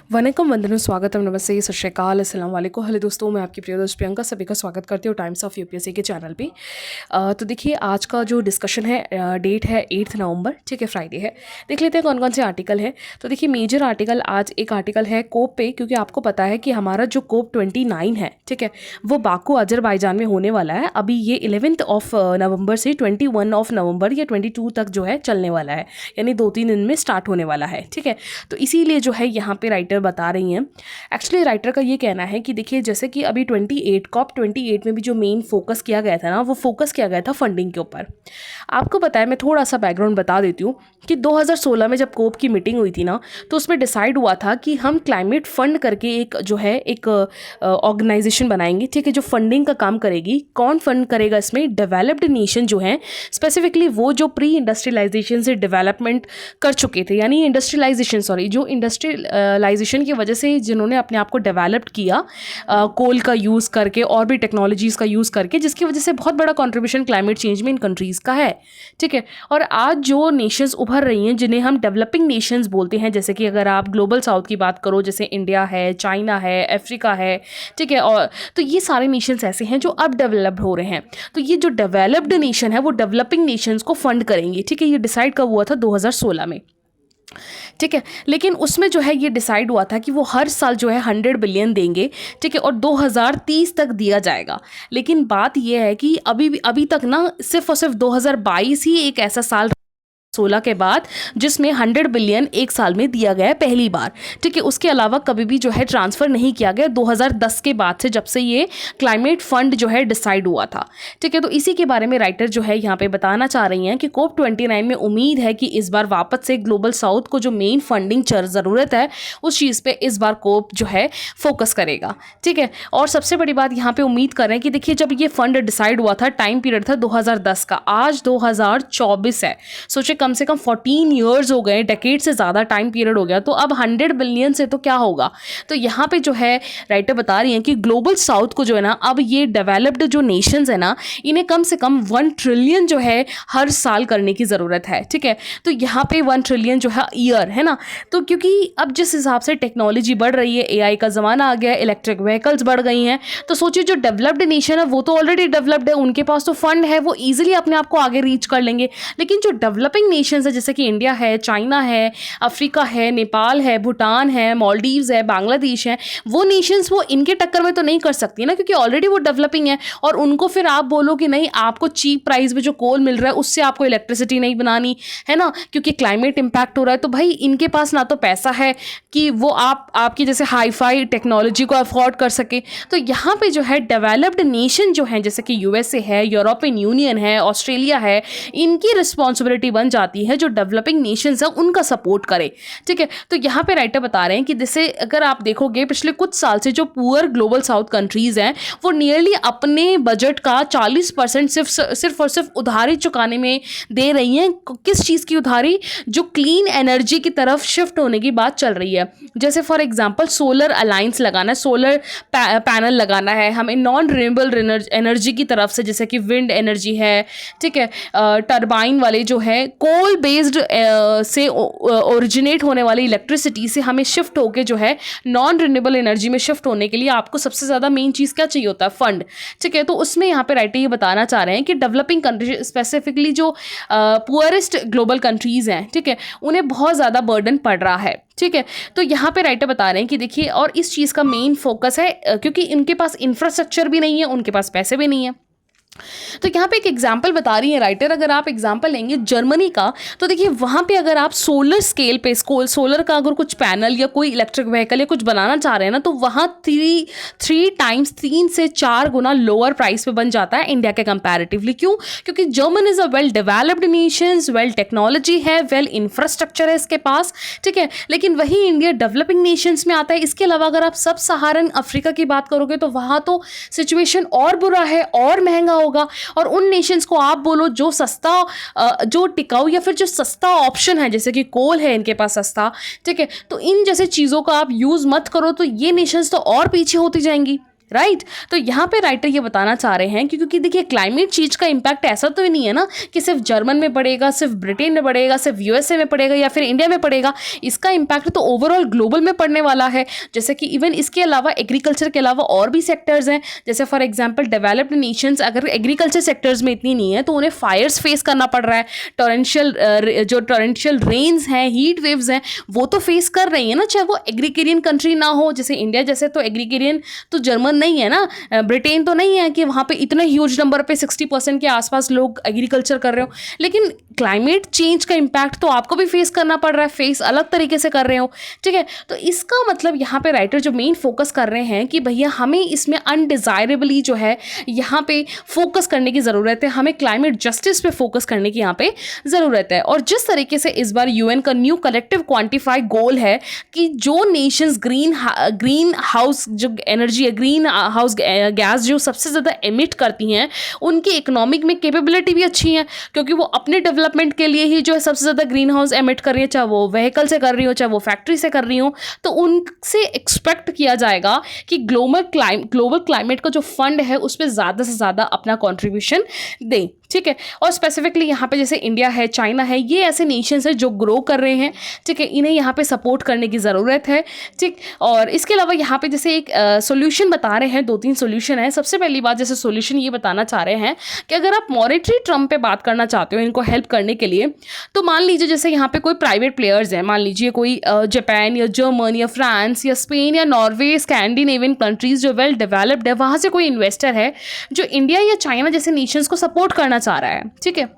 वनकम वंदनम स्वागतम नमस्ते सत श्री अकाल अस्सलाम वालेकुम। हेलो दोस्तों, मैं आपकी प्रिय दोस्त प्रियंका सभी का स्वागत करती हूँ टाइम्स ऑफ यूपीएससी के चैनल पे। तो देखिए आज का जो डिस्कशन है डेट है 8 नवंबर, ठीक है, फ्राइडे है। देख लेते हैं कौन कौन से आर्टिकल है। तो देखिए मेजर आर्टिकल आज एक आर्टिकल है कोप पे, क्योंकि आपको पता है कि हमारा जो कोप 29 है, ठीक है, वो बाकू अजरबैजान में होने वाला है। अभी ये 11 नवंबर से 21 नवंबर या 22 तक जो है चलने वाला है, यानी 2-3 दिन में स्टार्ट होने वाला है, ठीक है। तो इसीलिए जो है यहाँ पे राइटर बता रही हैं। एक्चुअली राइटर का ये कहना है कि देखिए जैसे कि अभी 28 में भी जो मेन फोकस किया गया था ना, वो फोकस किया गया था फंडिंग के ऊपर। आपको पता है, मैं थोड़ा सा बैकग्राउंड बता देती हूँ कि 2016 में जब कोप की मीटिंग हुई थी ना, तो उसमें डिसाइड हुआ था कि हम क्लाइमेट फंड करके एक जो है एक ऑर्गेनाइजेशन बनाएंगे, ठीक है, जो फंडिंग का काम करेगी। कौन फंड करेगा इसमें? डेवलप्ड नेशन जो है, स्पेसिफिकली वो जो प्री इंडस्ट्रियलाइजेशन से डेवलपमेंट कर चुके थे, यानी जो इंडस्ट्रियलाइजेशन की वजह से जिन्होंने अपने आप को डेवलप्ड किया कोल का यूज़ करके और भी टेक्नोलॉजीज़ का यूज़ करके, जिसकी वजह से बहुत बड़ा कंट्रीब्यूशन क्लाइमेट चेंज में इन कंट्रीज़ का है, ठीक है। और आज जो नेशंस उभर रही हैं, जिन्हें हम डेवलपिंग नेशंस बोलते हैं, जैसे कि अगर आप ग्लोबल साउथ की बात करो, जैसे इंडिया है, चाइना है, अफ्रीका है, ठीक है, और तो ये सारे नेशंस ऐसे हैं जो अब डेवलप्ड हो रहे हैं। तो ये जो डेवलप्ड नेशन है वो डेवलपिंग नेशंस को फंड करेंगे, ठीक है। ये डिसाइड कब हुआ था? 2016 में, ठीक है। लेकिन उसमें जो है ये डिसाइड हुआ था कि वो हर साल जो है 100 बिलियन देंगे, ठीक है, और 2030 तक दिया जाएगा। लेकिन बात ये है कि अभी तक ना सिर्फ और सिर्फ 2022 ही एक ऐसा साल 16 के बाद जिसमें 100 बिलियन एक साल में दिया गया है पहली बार, ठीक है। उसके अलावा कभी भी जो है ट्रांसफ़र नहीं किया गया 2010 के बाद से, जब से ये क्लाइमेट फंड जो है डिसाइड हुआ था, ठीक है। तो इसी के बारे में राइटर जो है यहाँ पे बताना चाह रही हैं कि कोप 29 में उम्मीद है कि इस बार वापस से ग्लोबल साउथ को जो मेन फंडिंग ज़रूरत है उस चीज़ पर इस बार कोप जो है फोकस करेगा, ठीक है। और सबसे बड़ी बात यहाँ पर उम्मीद कर रहे हैं कि देखिए जब ये फंड डिसाइड हुआ था, टाइम पीरियड था 2010 का, आज 2024 है। सोचे कम से कम 14 ईयर्स हो गए, डेकेड से ज़्यादा टाइम पीरियड हो गया। तो अब 100 बिलियन से तो क्या होगा? तो यहाँ पे जो है राइटर बता रही हैं कि ग्लोबल साउथ को जो है ना, अब ये डेवलप्ड जो नेशंस है ना, इन्हें कम से कम 1 ट्रिलियन जो है हर साल करने की ज़रूरत है, ठीक है। तो यहाँ पे 1 ट्रिलियन जो है ईयर है ना, तो क्योंकि अब जिस हिसाब से टेक्नोलॉजी बढ़ रही है, AI का ज़माना आ गया है, इलेक्ट्रिक व्हीकल्स बढ़ गई हैं, तो सोचिए जो डेवलप्ड नेशन है वो तो ऑलरेडी डेवलप्ड है, उनके पास तो फंड है, वो ईजिली अपने आप को आगे रीच कर लेंगे। लेकिन जो डेवलपिंग नेशंस है, जैसे कि इंडिया है, चाइना है, अफ्रीका है, नेपाल है, भूटान है, मालदीव्स है, बांग्लादेश है, वो नेशंस वो इनके टक्कर में तो नहीं कर सकती ना, क्योंकि ऑलरेडी वो डेवलपिंग है। और उनको फिर आप बोलो कि नहीं, आपको चीप प्राइस में जो कोल मिल रहा है उससे आपको इलेक्ट्रिसिटी नहीं बनानी है ना, क्योंकि क्लाइमेट इंपैक्ट हो रहा है। तो भाई इनके पास ना तो पैसा है कि वो आपकी जैसे हाईफाई टेक्नोलॉजी को अफोर्ड कर सके। तो यहाँ पे जो है डेवलप्ड नेशन जो है, जैसे कि USA है, यूरोपियन यूनियन है, ऑस्ट्रेलिया है, इनकी रिस्पॉन्सिबिलिटी बन जाती है जो डेवलपिंग नेशंस है उनका सपोर्ट करे, ठीक है। तो यहाँ पे राइटर बता रहे हैं कि जैसे अगर आप देखोगे पिछले कुछ साल से जो पुअर ग्लोबल साउथ कंट्रीज हैं, वो नियरली अपने बजट का 40% सिर्फ और सिर्फ उधारी चुकाने में दे रही हैं। किस चीज़ की उधारी? जो क्लीन एनर्जी की तरफ शिफ्ट होने की बात चल रही है। जैसे फॉर एग्जाम्पल सोलर अलायंस लगाना है, सोलर पैनल लगाना है हमें नॉन रिन्यूएबल एनर्जी की तरफ से, जैसे कि विंड एनर्जी है, ठीक है, टरबाइन वाले जो है कोल बेस्ड से ओरिजिनेट होने वाली इलेक्ट्रिसिटी से हमें शिफ्ट होके जो है नॉन रिन्यूएबल एनर्जी में शिफ्ट होने के लिए आपको सबसे ज़्यादा मेन चीज़ क्या चाहिए होता है? फंड, ठीक है। तो उसमें यहाँ पे राइटर ये बताना चाह रहे हैं कि डेवलपिंग कंट्री, स्पेसिफिकली जो पुअरेस्ट ग्लोबल कंट्रीज़ हैं, ठीक है, उन्हें बहुत ज़्यादा बर्डन पड़ रहा है, ठीक है। तो यहाँ पे राइटर बता रहे हैं कि देखिए, और इस चीज़ का मेन फोकस है क्योंकि इनके पास इंफ्रास्ट्रक्चर भी नहीं है, उनके पास पैसे भी नहीं है। तो यहाँ पे एक एग्जाम्पल बता रही है राइटर, अगर आप एग्जाम्पल लेंगे जर्मनी का, तो देखिए वहाँ पे अगर आप सोलर स्केल पे सोलर का अगर कुछ पैनल या कोई इलेक्ट्रिक व्हीकल या कुछ बनाना चाह रहे हैं ना, तो वहाँ 3 से 4 गुना लोअर प्राइस पे बन जाता है इंडिया के कंपैरेटिवली। क्यों? क्योंकि German is a well developed nation, well technology है, वेल इंफ्रास्ट्रक्चर है इसके पास, ठीक है। लेकिन वही इंडिया डेवलपिंग नेशंस में आता है। इसके अलावा अगर आप सब सहारन अफ्रीका की बात करोगे तो वहाँ तो सिचुएशन और बुरा है, और महंगा होगा। और उन नेशंस को आप बोलो जो सस्ता, जो टिकाऊ या फिर जो सस्ता ऑप्शन है, जैसे कि कोल है इनके पास सस्ता, ठीक है, तो इन जैसे चीज़ों का आप यूज़ मत करो, तो ये नेशंस तो और पीछे होती जाएंगी। राइट तो यहाँ पे राइटर ये बताना चाह रहे हैं कि क्योंकि देखिए क्लाइमेट चेंज का इम्पैक्ट ऐसा तो नहीं है ना कि सिर्फ जर्मन में पड़ेगा, सिर्फ ब्रिटेन में पड़ेगा, सिर्फ यूएसए में पड़ेगा या फिर इंडिया में पड़ेगा। इसका इम्पैक्ट तो ओवरऑल ग्लोबल में पड़ने वाला है। जैसे कि इवन इसके अलावा एग्रीकल्चर के अलावा और भी सेक्टर्स हैं, जैसे फॉर एग्जाम्पल डेवलप्ड नेशंस अगर एग्रीकल्चर सेक्टर्स में इतनी नहीं है तो उन्हें फायर्स फेस करना पड़ रहा है। टोरेंशियल रेन्स हैं, हीट वेव्स हैं, वो तो फेस कर रही है ना, चाहे वो एग्रीकेरियन कंट्री ना हो। जैसे इंडिया जैसे तो एग्रीकेरियन तो जर्मन नहीं है ना, ब्रिटेन तो नहीं है कि वहाँ पे इतने ह्यूज नंबर पे 60% के आसपास लोग एग्रीकल्चर कर रहे हो। लेकिन क्लाइमेट चेंज का इम्पैक्ट तो आपको भी फेस करना पड़ रहा है, फेस अलग तरीके से कर रहे हो, ठीक है। तो इसका मतलब यहाँ पे राइटर जो मेन फोकस कर रहे हैं कि भैया हमें इसमें अनडिजायरेबली जो है यहाँ पे फोकस करने की ज़रूरत है, हमें क्लाइमेट जस्टिस पे फोकस करने की यहाँ पे ज़रूरत है। और जिस तरीके से इस बार यूएन का न्यू कलेक्टिव क्वांटिफाई गोल है कि जो नेशंस ग्रीन हाउस जो एनर्जी है, ग्रीन हाउस गैस जो सबसे ज़्यादा एमिट करती हैं, उनकी इकोनॉमिक में कैपेबिलिटी भी अच्छी है क्योंकि वो अपने डेवलपमेंट के लिए ही जो है सबसे ज़्यादा ग्रीन हाउस एमिट कर रही है, चाहे वो व्हीकल से कर रही हो, चाहे वो फैक्ट्री से कर रही हो। तो उनसे एक्सपेक्ट किया जाएगा कि ग्लोबल क्लाइमेट का जो फंड है उस पर ज़्यादा से ज़्यादा अपना कॉन्ट्रीब्यूशन दें, ठीक है। और स्पेसिफिकली यहाँ पे जैसे इंडिया है, चाइना है, ये ऐसे नेशंस हैं जो ग्रो कर रहे हैं, ठीक है, इन्हें यहाँ पे सपोर्ट करने की ज़रूरत है, ठीक। और इसके अलावा यहाँ पे जैसे एक सॉल्यूशन बता रहे हैं, 2-3 सॉल्यूशन है। सबसे पहली बात जैसे सॉल्यूशन ये बताना चाह रहे हैं कि अगर आप मॉनेटरी ट्रम्प पे बात करना चाहते हो इनको हेल्प करने के लिए, तो मान लीजिए जैसे यहाँ पे कोई प्राइवेट प्लेयर्स हैं, मान लीजिए कोई जापान या जर्मन या फ्रांस या स्पेन या नॉर्वे, स्कैंडिनेवियन कंट्रीज जो वेल डेवलप्ड है, वहाँ से कोई इन्वेस्टर है जो इंडिया या चाइना जैसे नेशंस को सपोर्ट करना चाह रहा है, ठीक है।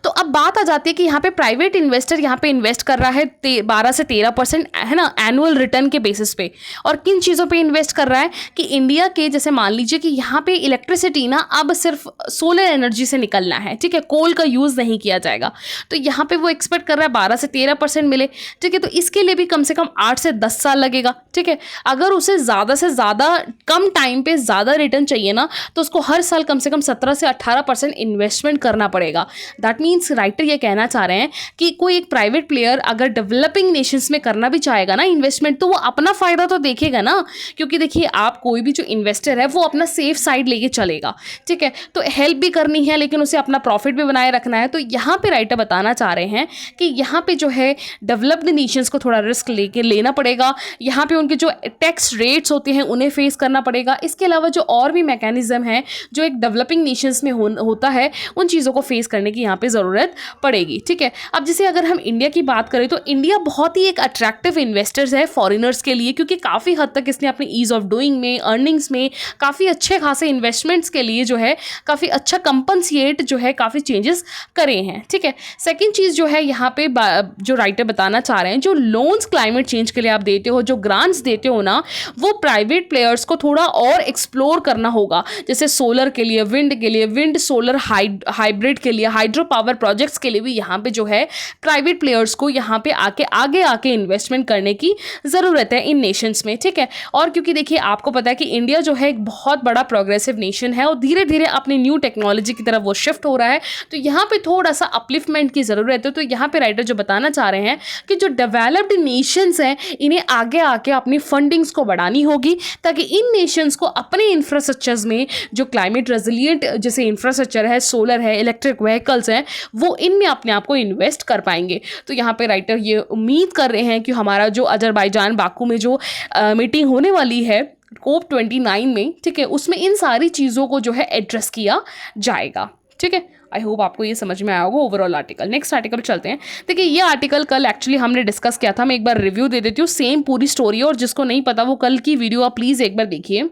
तो अब बात आ जाती है कि यहाँ पे प्राइवेट इन्वेस्टर यहाँ पे इन्वेस्ट कर रहा है 12 से 13% है ना एनुअल रिटर्न के बेसिस पे। और किन चीज़ों पे इन्वेस्ट कर रहा है कि इंडिया के जैसे मान लीजिए कि यहाँ पे इलेक्ट्रिसिटी ना अब सिर्फ सोलर एनर्जी से निकलना है, ठीक है, कोल का यूज़ नहीं किया जाएगा। तो यहाँ पे वो एक्सपेक्ट कर रहा है 12 से 13% मिले, ठीक है। तो इसके लिए भी कम से कम 8 से 10 साल लगेगा, ठीक है। अगर उसे ज़्यादा से ज़्यादा कम टाइम पे ज़्यादा रिटर्न चाहिए ना तो उसको हर साल कम से कम 17 से 18% इन्वेस्टमेंट करना पड़ेगा। दैट मीन्स राइटर ये कहना चाह रहे हैं कि कोई एक प्राइवेट प्लेयर अगर डेवलपिंग नेशंस में करना भी चाहेगा ना इन्वेस्टमेंट, तो वो अपना फ़ायदा तो देखेगा ना, क्योंकि देखिए आप कोई भी जो इन्वेस्टर है वो अपना सेफ साइड लेके चलेगा, ठीक है। तो हेल्प भी करनी है लेकिन उसे अपना प्रॉफिट भी बनाए रखना है। तो यहाँ पे राइटर बताना चाह रहे हैं कि यहाँ पे जो है डेवलप्ड नेशंस को थोड़ा रिस्क लेके लेना पड़ेगा, यहाँ पे उनके जो टैक्स रेट्स होते हैं उन्हें फेस करना पड़ेगा। इसके अलावा जो और भी मैकेनिज्म है जो एक डेवलपिंग नेशंस में होता है उन चीज़ों को फेस करने की यहाँ पे ज़रूरत पड़ेगी, ठीक है। अब जैसे अगर हम इंडिया की बात करें तो इंडिया बहुत ही एक अट्रैक्टिव इन्वेस्टर्स है फॉरेनर्स के लिए, क्योंकि काफ़ी हद तक इसने अपनी ईज़ ऑफ डूइंग में, अर्निंग्स में काफ़ी अच्छे खासे इन्वेस्टमेंट्स के लिए जो है काफ़ी अच्छा कंपनसेट जो है काफ़ी चेंजेस करे हैं, ठीक है। सेकेंड चीज़ जो है यहाँ पे जो राइटर बताना चाह रहे हैं, जो लोन्स क्लाइमेट चेंज के लिए आप देते हो, जो ग्रांट्स देते हो ना, वो प्राइवेट प्लेयर्स को थोड़ा और एक्सप्लोर करना होगा। जैसे सोलर के लिए, विंड सोलर हाइब्रिड के लिए, हाइड्रो पावर प्रोजेक्ट्स के लिए भी यहाँ पे जो है प्राइवेट प्लेयर्स को यहाँ पे आगे इन्वेस्टमेंट करने की ज़रूरत है इन नेशंस में, ठीक है। और क्योंकि देखिए आपको पता है कि इंडिया जो है एक बहुत बड़ा प्रोग्रेसिव नेशन है और धीरे धीरे अपनी न्यू टेक्नोलॉजी की तरफ वो शिफ्ट हो रहा है, तो यहाँ पे थोड़ा सा अपलिफ्टमेंट की ज़रूरत है। तो यहाँ पे राइटर जो बताना चाह रहे हैं कि जो डेवलप्ड नेशंस हैं इन्हें आगे अपनी फंडिंग्स को बढ़ानी होगी ताकि इन नेशंस को अपने इंफ्रास्ट्रक्चर्स में जो क्लाइमेट रेजिलिएंट जैसे इंफ्रास्ट्रक्चर है, सोलर है, इलेक्ट्रिक व्हीकल्स हैं, वो इनमें अपने आप को इन्वेस्ट कर पाएंगे। तो यहाँ पे राइटर ये उम्मीद कर रहे हैं कि हमारा जो अजरबैजान बाकू में जो मीटिंग होने वाली है COP29 में, ठीक है, उसमें इन सारी चीज़ों को जो है एड्रेस किया जाएगा, ठीक है। आई होप आपको ये समझ में आया होगा ओवरऑल आर्टिकल। नेक्स्ट आर्टिकल चलते हैं। देखिए ये आर्टिकल कल एक्चुअली हमने डिस्कस किया था, मैं एक बार रिव्यू दे देती हूँ, सेम पूरी स्टोरी है, और जिसको नहीं पता वो कल की वीडियो आप प्लीज़ एक बार देखिए।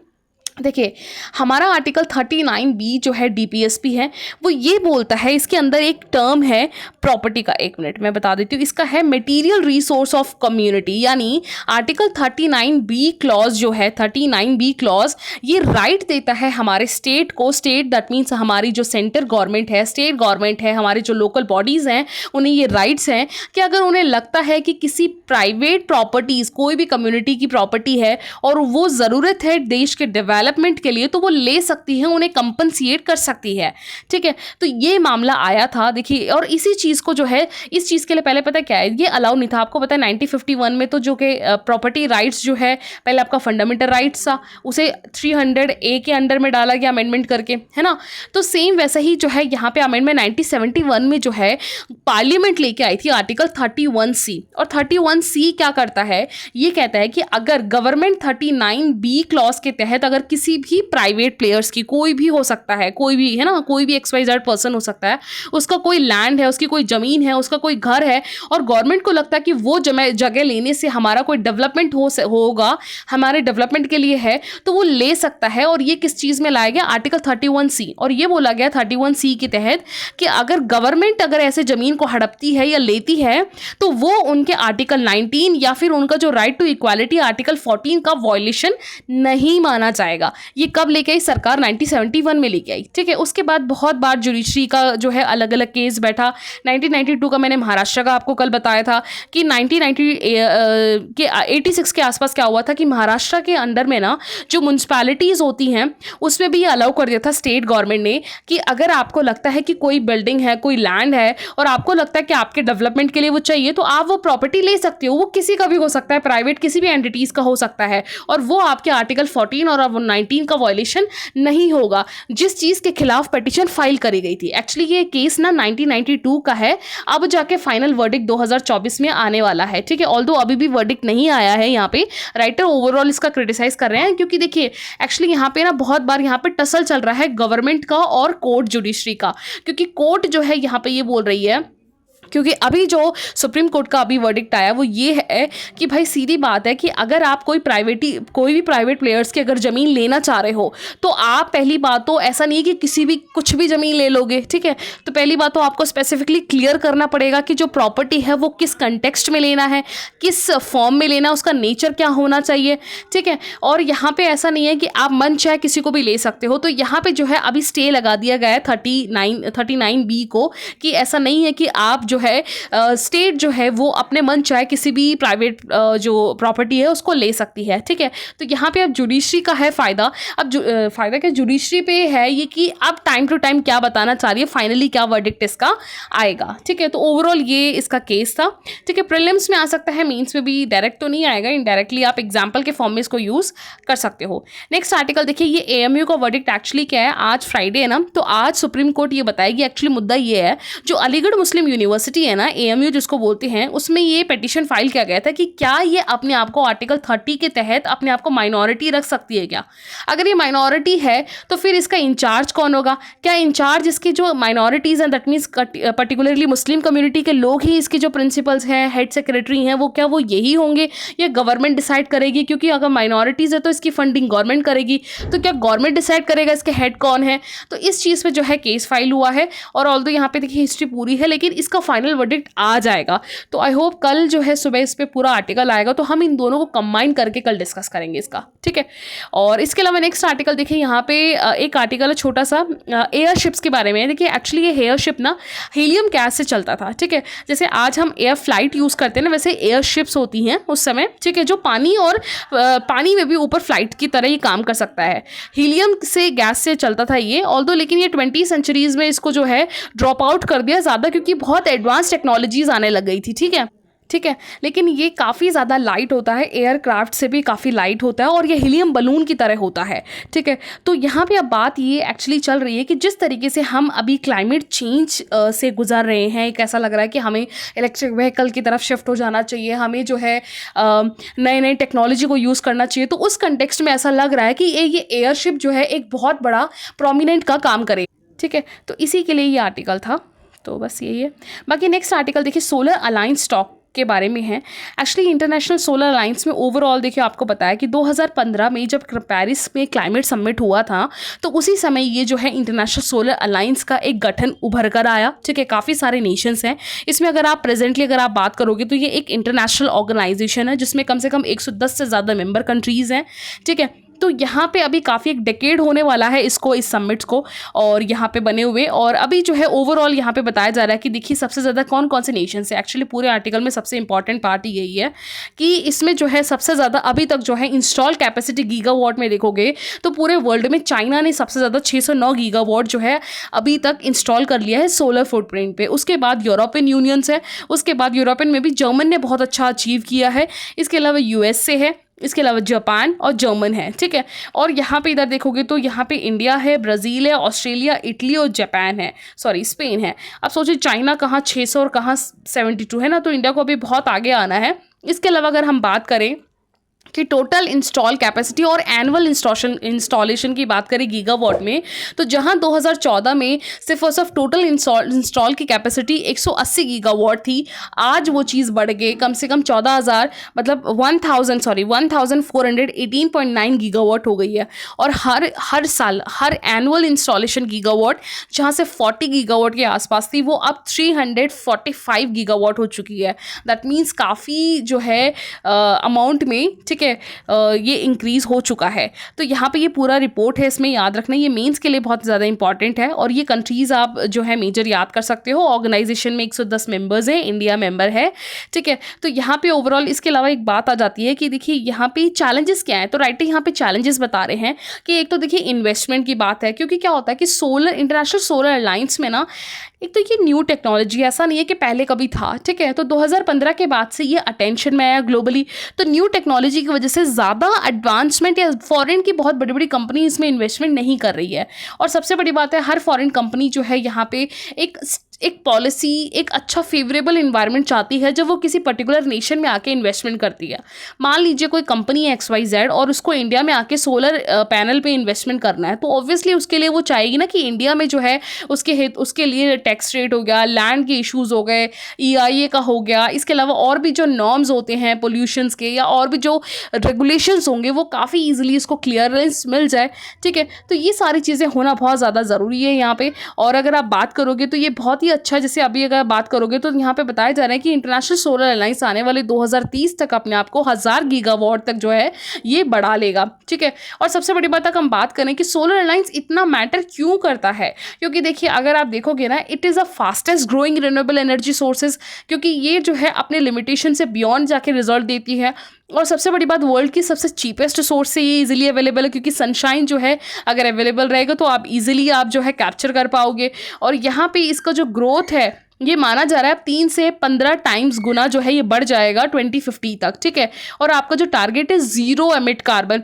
देखिए हमारा आर्टिकल 39B जो है DPSP है, वो ये बोलता है, इसके अंदर एक टर्म है प्रॉपर्टी का, 1 मिनट मैं बता देती हूँ, इसका है मटेरियल रिसोर्स ऑफ कम्युनिटी। यानी आर्टिकल 39B क्लॉज जो है, 39B क्लॉज ये राइट देता है हमारे स्टेट को, स्टेट दैट मीन्स हमारी जो सेंटर गवर्नमेंट है, स्टेट गवर्नमेंट है, हमारे जो लोकल बॉडीज़ हैं, उन्हें ये राइट्स हैं कि अगर उन्हें लगता है कि किसी प्राइवेट प्रॉपर्टीज़, कोई भी कम्युनिटी की प्रॉपर्टी है और वो ज़रूरत है देश के डेवलपमेंट के लिए तो वो ले सकती है, उन्हें कंपनसेट कर सकती है, ठीक है। तो ये मामला आया था देखिए, और इसी चीज़ को जो है, इस चीज़ के लिए पहले पता क्या है, ये अलाउ नहीं था। आपको पता है 1951 में तो जो कि प्रॉपर्टी राइट्स जो है, पहले आपका फंडामेंटल राइट्स था, उसे 300A के अंडर में डाला गया अमेंडमेंट करके, है ना। तो सेम वैसा ही जो है यहाँ पे अमेंडमेंट 1971 में जो है पार्लियामेंट लेके आई थी आर्टिकल 31C। और 31C क्या करता है, ये कहता है कि अगर गवर्नमेंट 39B क्लॉज के तहत अगर किसी भी प्राइवेट प्लेयर्स की, कोई भी हो सकता है, कोई भी, है ना, कोई भी XYZ पर्सन हो सकता है, उसका कोई लैंड है, उसकी कोई ज़मीन है, उसका कोई घर है, और गवर्नमेंट को लगता है कि वो जगह लेने से हमारा कोई डेवलपमेंट होगा, हमारे डेवलपमेंट के लिए है, तो वो ले सकता है। और ये किस चीज़ में लाया गया, आर्टिकल 31C। और ये बोला गया 31C के तहत कि अगर गवर्नमेंट अगर ऐसे ज़मीन को हड़पती है या लेती है, तो वो उनके आर्टिकल 19 या फिर उनका जो राइट टू इक्वालिटी आर्टिकल 14 का वॉयलेशन नहीं माना जाएगा। ये कब लेके आई सरकार, 1971 में लेके आई, ठीक है। उसके बाद बहुत बार जुडिशरी का जो है अलग अलग केस बैठा। 1992 का मैंने महाराष्ट्र का आपको कल बताया था कि 86 के आसपास क्या हुआ था कि महाराष्ट्र के अंडर में ना जो म्यूनसिपैलिटीज़ होती हैं, उसमें भी ये अलाउ कर दिया था स्टेट गवर्नमेंट ने कि अगर आपको लगता है कि कोई बिल्डिंग है, कोई लैंड है, और आपको लगता है कि आपके डेवलपमेंट के लिए वो चाहिए, तो आप वो प्रॉपर्टी ले सकते हो। वो किसी का भी हो सकता है, प्राइवेट किसी भी एंटिटीज़ का हो सकता है, और वो आपके आर्टिकल 14 और 19 का वॉयलेशन नहीं होगा। जिस चीज़ के खिलाफ पिटीशन फाइल करी गई थी, एक्चुअली ये केस ना 1992 का है, अब जाके फाइनल वर्डिक्ट 2024 में आने वाला है, ठीक है। ऑल्दो अभी भी वर्डिक्ट नहीं आया है, यहाँ पे राइटर ओवरऑल इसका क्रिटिसाइज कर रहे हैं, क्योंकि देखिए एक्चुअली यहाँ पे ना बहुत बार यहाँ पे टसल चल रहा है गवर्नमेंट का और कोर्ट जुडिशरी का, क्योंकि कोर्ट जो है यहाँ पे ये बोल रही है, क्योंकि अभी जो सुप्रीम कोर्ट का अभी वर्डिक्ट आया वो ये है कि भाई सीधी बात है कि अगर आप कोई भी प्राइवेट प्लेयर्स की अगर ज़मीन लेना चाह रहे हो, तो आप पहली बात तो ऐसा नहीं है कि किसी भी कुछ भी ज़मीन ले लोगे, ठीक है। तो पहली बात तो आपको स्पेसिफिकली क्लियर करना पड़ेगा कि जो प्रॉपर्टी है वो किस कंटेक्स्ट में लेना है, किस फॉर्म में लेना, उसका नेचर क्या होना चाहिए, ठीक है। और यहाँ पर ऐसा नहीं है कि आप मन चाहे किसी को भी ले सकते हो। तो यहाँ पर जो है अभी स्टे लगा दिया गया है 39B को, कि ऐसा नहीं है कि आप जो है स्टेट जो है वो अपने मन चाहे किसी भी प्राइवेट जो प्रॉपर्टी है उसको ले सकती है, ठीक है। तो यहाँ पे अब जुडिशरी का है फ़ायदा। अब फ़ायदा क्या जुडिशरी पे है ये कि अब टाइम टू टाइम क्या बताना चाह रही है, फाइनली क्या वर्डिक्ट इसका आएगा, ठीक है। तो ओवरऑल ये इसका केस था, ठीक है। प्रीलिम्स में आ सकता है, मेंस में भी डायरेक्ट तो नहीं आएगा, इनडायरेक्टली आप एग्जाम्पल के फॉर्म में इसको यूज़ कर सकते हो। नेक्स्ट आर्टिकल देखिए, ये AMU का वर्डिक्ट एक्चुअली क्या है, आज फ्राइडे है ना, तो आज सुप्रीम कोर्ट ये बताएगी। एक्चुअली मुद्दा ये है, जो अलीगढ़ मुस्लिम यूनिवर्सिटी है ना, AMU जिसको बोलते हैं, उसमें ये पिटीशन फाइल किया गया था कि क्या ये अपने आप को आर्टिकल 30 के तहत अपने आप को माइनॉरिटी रख सकती है क्या। अगर ये माइनॉरिटी है तो फिर इसका इंचार्ज कौन होगा, क्या इंचार्ज इसके जो माइनॉरिटीज़ हैं, that means particularly Muslim community के लोग ही इसके जो प्रिंसिपल्स हैं, हेड सेक्रेटरी हैं, वो क्या वो यही होंगे, या गवर्नमेंट डिसाइड करेगी, क्योंकि अगर माइनॉरिटीज़ है तो इसकी फंडिंग गवर्नमेंट करेगी, तो क्या गवर्नमेंट डिसाइड करेगा इसके हेड कौन है। तो इस चीज़ पे जो है केस फाइल हुआ है, और ऑल्दो यहाँ पे देखिए हिस्ट्री पूरी है, लेकिन इसका फाइनल वर्डिक्ट आ जाएगा। तो आई होप कल जो है सुबह इस पे पूरा आर्टिकल आएगा, तो हम इन दोनों को कंबाइन करके कल डिस्कस करेंगे इसका, ठीक है। और इसके अलावा नेक्स्ट आर्टिकल देखिए, यहाँ पे एक आर्टिकल है छोटा सा एयरशिप्स के बारे में। देखिए एक्चुअली ये एयरशिप ना हीलियम गैस से चलता था, ठीक है। जैसे आज हम एयर फ्लाइट यूज़ करते हैं ना, वैसे एयरशिप्स होती हैं उस समय, ठीक है, जो पानी और पानी में भी ऊपर फ्लाइट की तरह ही काम कर सकता है। हीलियम से गैस से चलता था ये, ऑल्दो लेकिन ये 20 सेंचुरीज़ में इसको जो है ड्रॉप आउट कर दिया ज़्यादा, क्योंकि बहुत एडवांस टेक्नोलॉजीज़ आने लग गई थी, ठीक है, ठीक है। लेकिन ये काफ़ी ज़्यादा लाइट होता है, एयरक्राफ्ट से भी काफ़ी लाइट होता है, और ये हीलियम बलून की तरह होता है, ठीक है। तो यहाँ पे अब बात ये एक्चुअली चल रही है कि जिस तरीके से हम अभी क्लाइमेट चेंज से गुजर रहे हैं, एक ऐसा लग रहा है कि हमें इलेक्ट्रिक व्हीकल की तरफ शिफ्ट हो जाना चाहिए, हमें जो है नए नए टेक्नोलॉजी को यूज़ करना चाहिए। तो उस कंटेक्स्ट में ऐसा लग रहा है कि ये एयरशिप जो है एक बहुत बड़ा प्रोमिनेंट का काम करे, ठीक है। तो इसी के लिए ये आर्टिकल था, तो बस यही है। बाकी नेक्स्ट आर्टिकल देखिए, सोलर अलायंस टॉक के बारे में है। एक्चुअली इंटरनेशनल सोलर अलायंस में ओवरऑल देखिए आपको बताया कि 2015 में जब पेरिस में क्लाइमेट समिट हुआ था, तो उसी समय ये जो है इंटरनेशनल सोलर अलायंस का एक गठन उभर कर आया, ठीक है। काफ़ी सारे नेशंस हैं इसमें। अगर आप प्रेजेंटली अगर आप बात करोगे तो ये एक इंटरनेशनल ऑर्गेनाइजेशन है जिसमें कम से कम 110 से ज़्यादा मेंबर कंट्रीज़ हैं, ठीक है। तो यहाँ पे अभी काफ़ी एक डेकेड होने वाला है इसको, इस समिट्स को, और यहाँ पे बने हुए। और अभी जो है ओवरऑल यहाँ पे बताया जा रहा है कि देखिए सबसे ज़्यादा कौन कौन से नेशन से, एक्चुअली पूरे आर्टिकल में सबसे इंपॉर्टेंट पार्ट यही है कि इसमें जो है सबसे ज़्यादा अभी तक जो है इंस्टॉल कैपेसिटी गीगावाट में देखोगे तो पूरे वर्ल्ड में चाइना ने सबसे ज़्यादा 609 गीगावाट जो है अभी तक इंस्टॉल कर लिया है सोलर फुटप्रिंट पे। उसके बाद यूरोपियन यूनियन है, उसके बाद यूरोपियन में भी जर्मन ने बहुत अच्छा अचीव किया है, इसके अलावा यूएस से है, इसके अलावा जापान और जर्मन है, ठीक है। और यहाँ पे इधर देखोगे तो यहाँ पे इंडिया है, ब्राज़ील है, ऑस्ट्रेलिया, इटली और जापान है, सॉरी स्पेन है। अब सोचिए चाइना कहाँ 600 और कहाँ 72 है ना, तो इंडिया को अभी बहुत आगे आना है। इसके अलावा अगर हम बात करें कि टोटल इंस्टॉल कैपेसिटी और एनुअल इंस्टॉलेशन की बात करें गीगावाट में, तो जहां 2014 में सिर्फ और सिर्फ टोटल इंस्टॉल की कैपेसिटी 180 गीगावाट थी, आज वो चीज़ बढ़ गई कम से कम 14,000 मतलब 1418.9 गीगावाट हो गई है। और हर साल हर एनुअल इंस्टॉलेशन गीगावाट जहां से 40 गीगावाट के आसपास थी वो अब 345 गीगावाट हो चुकी है। दैट मीन्स काफ़ी जो है अमाउंट में, ठीक है, ये इंक्रीज़ हो चुका है। तो यहाँ पे ये पूरा रिपोर्ट है, इसमें याद रखना ये मेंस के लिए बहुत ज़्यादा इंपॉर्टेंट है। और ये कंट्रीज़ आप जो है मेजर याद कर सकते हो। ऑर्गेनाइजेशन में 110 मेंबर्स हैं, इंडिया मेंबर है, ठीक है। तो यहाँ पे ओवरऑल इसके अलावा एक बात आ जाती है कि देखिए यहाँ पे चैलेंजेस क्या है, तो राइटर यहाँ पे चैलेंजेस बता रहे हैं कि एक तो देखिए इन्वेस्टमेंट की बात है, क्योंकि क्या होता है कि इंटरनेशनल सोलर अलायंस में ना एक तो ये न्यू टेक्नोलॉजी, ऐसा नहीं है कि पहले कभी था, ठीक है। तो 2015 के बाद से ये अटेंशन में आया ग्लोबली। तो न्यू टेक्नोलॉजी की वजह से ज़्यादा एडवांसमेंट या फॉरेन की बहुत बड़ी बड़ी कंपनी इसमें इन्वेस्टमेंट नहीं कर रही है। और सबसे बड़ी बात है हर फॉरेन कंपनी जो है यहाँ पे एक पॉलिसी, एक अच्छा फेवरेबल इन्वायरमेंट चाहती है जब वो किसी पर्टिकुलर नेशन में आके इन्वेस्टमेंट करती है। मान लीजिए कोई कंपनी है XYZ और उसको इंडिया में आके सोलर पैनल पे इन्वेस्टमेंट करना है, तो ऑब्वियसली उसके लिए वो चाहेगी ना कि इंडिया में जो है उसके लिए टैक्स रेट हो गया, लैंड के इश्यूज़ हो गए, EIA का हो गया, इसके अलावा और भी जो नॉर्म्स होते हैं पोल्यूशंस के या और भी जो रेगुलेशंस होंगे वो काफ़ी ईजिली इसको क्लियरेंस मिल जाए, ठीक है। तो ये सारी चीज़ें होना बहुत ज़्यादा ज़रूरी है यहाँ पे। और अगर आप बात करोगे तो ये बहुत ही अच्छा, जैसे अभी अगर बात करोगे तो यहाँ पे बताया जा रहा है कि इंटरनेशनल सोलर अलायंस आने वाले 2030 तक अपने आप को 1000 गीगावाट तक जो है ये बढ़ा लेगा, ठीक है। और सबसे बड़ी बात हम बात करें कि सोलर अलायंस इतना मैटर क्यों करता है, क्योंकि देखिए अगर आप देखोगे ना it is a fastest growing renewable energy sources, क्योंकि ये जो है अपने लिमिटेशन से बियॉन्ड जाके रिजल्ट देती है। और सबसे बड़ी बात वर्ल्ड की सबसे चीपेस्ट सोर्स से ये इजीली अवेलेबल है, क्योंकि सनशाइन जो है अगर अवेलेबल रहेगा तो आप इजीली आप जो है कैप्चर कर पाओगे। और यहाँ पे इसका जो ग्रोथ है ये माना जा रहा है 3 से 15 टाइम्स गुना जो है ये बढ़ जाएगा 2050 तक, ठीक है। और आपका जो टारगेट है 0 एमिट कार्बन,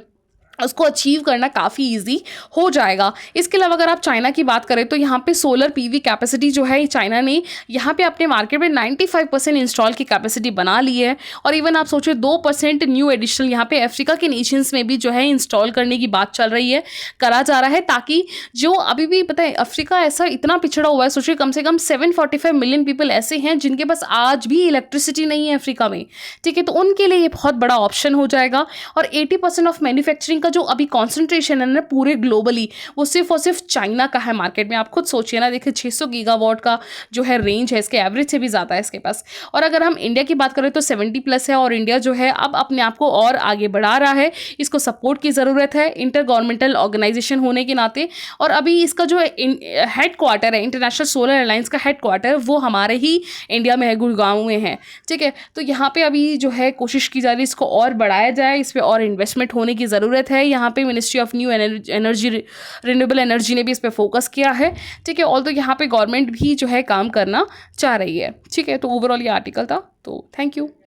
उसको अचीव करना काफ़ी इजी हो जाएगा। इसके अलावा अगर आप चाइना की बात करें तो यहाँ पे सोलर PV कैपेसिटी जो है चाइना ने यहाँ पे अपने मार्केट में 95% इंस्टॉल की कैपेसिटी बना ली है। और इवन आप सोचिए 2% न्यू एडिशनल यहाँ पे अफ्रीका के नेशंस में भी जो है इंस्टॉल करने की बात चल रही है, करा जा रहा है, ताकि जो अभी भी पता है अफ्रीका ऐसा इतना पिछड़ा हुआ है, सोचिए कम से कम 745 मिलियन पीपल ऐसे हैं जिनके पास आज भी इलेक्ट्रिसिटी नहीं है अफ्रीका में, ठीक है। तो उनके लिए ये बहुत बड़ा ऑप्शन हो जाएगा। और 80% ऑफ मैन्युफैक्चरिंग जो अभी कॉन्सेंट्रेशन है ना पूरे ग्लोबली वो सिर्फ और सिर्फ चाइना का है मार्केट में। आप खुद सोचिए ना, देखिए 600 गीगावाट का जो है रेंज है इसके, एवरेज से भी ज़्यादा है इसके पास। और अगर हम इंडिया की बात करें तो 70+ है और इंडिया जो है अब अपने आप को और आगे बढ़ा रहा है। इसको सपोर्ट की ज़रूरत है इंटर गवर्नमेंटल ऑर्गेनाइजेशन होने के नाते। और अभी इसका जो हेड क्वार्टर है, इंटरनेशनल सोलर अलायंस का हेड क्वार्टर, वो हमारे ही इंडिया में है, गुड़गांव में है, ठीक है। तो यहाँ पे अभी जो है कोशिश की जा रही है इसको और बढ़ाया जाए, इस पर और इन्वेस्टमेंट होने की ज़रूरत है। यहाँ पे ministry of new energy renewable energy ने भी इस पे फोकस किया है, ठीक है। ऑल तो यहाँ पे गवर्नमेंट भी जो है काम करना चाह रही है, ठीक है। तो ओवरऑल ये आर्टिकल था, तो थैंक यू।